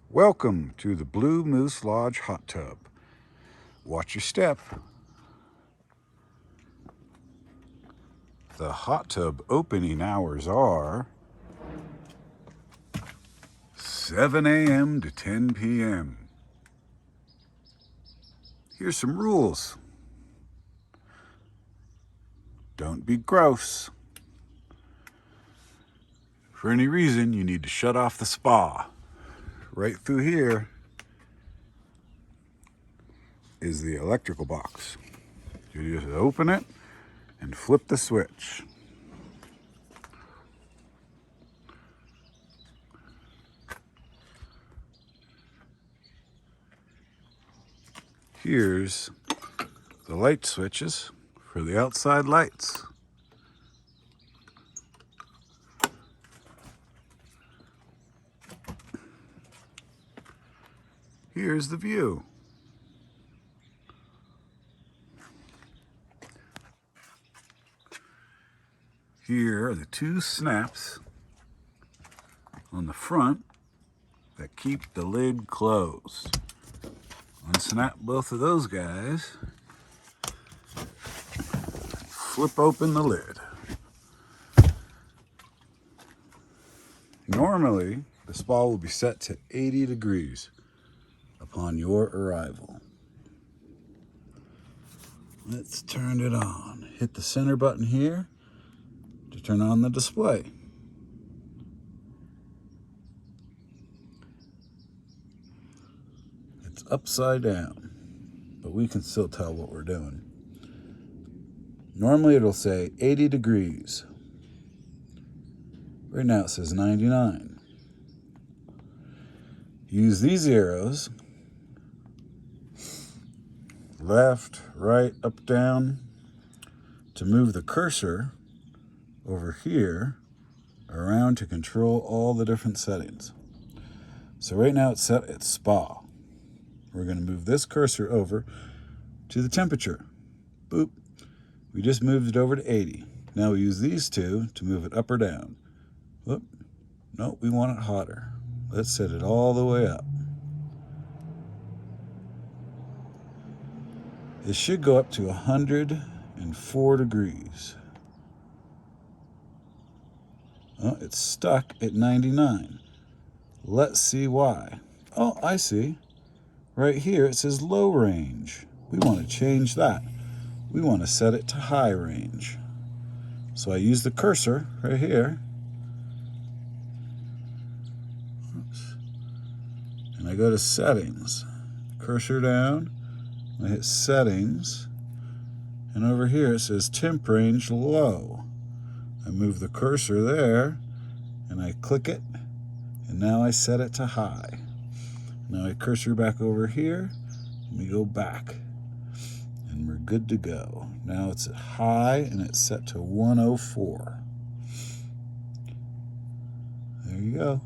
Welcome to the Blue Moose Lodge hot tub. Watch your step. The hot tub opening hours are 7 a.m. to 10 p.m. Here's some rules. Don't be gross. For any reason, you need to shut off the spa. Right through here is the electrical box. You just open it and flip the switch. Here's the light switches for the outside lights. Here's the view. Here are the two snaps on the front that keep the lid closed. Unsnap both of those guys. Flip open the lid. Normally, the spa will be set to 80 degrees upon your arrival. Let's turn it on. Hit the center button here to turn on the display. It's upside down, but we can still tell what we're doing. Normally it'll say 80 degrees. Right now it says 99. Use these arrows, left, right, up, down, to move the cursor over here around to control all the different settings. So right now it's set at spa. We're going to move this cursor over to the temperature. Boop. We just moved it over to 80. Now we use these two to move it up or down. Whoop. Nope, we want it hotter. Let's set it all the way up. It should go up to 104 degrees. Oh, it's stuck at 99. Let's see why. Oh, I see. Right here it says low range. We want to change that. We want to set it to high range. So I use the cursor right here. Oops. And I go to settings. Cursor down. I hit settings. And over here it says temp range low. I move the cursor there and I click it. And now I set it to high. Now I cursor back over here and we go back. And we're good to go. Now it's at high and it's set to 104. There you go.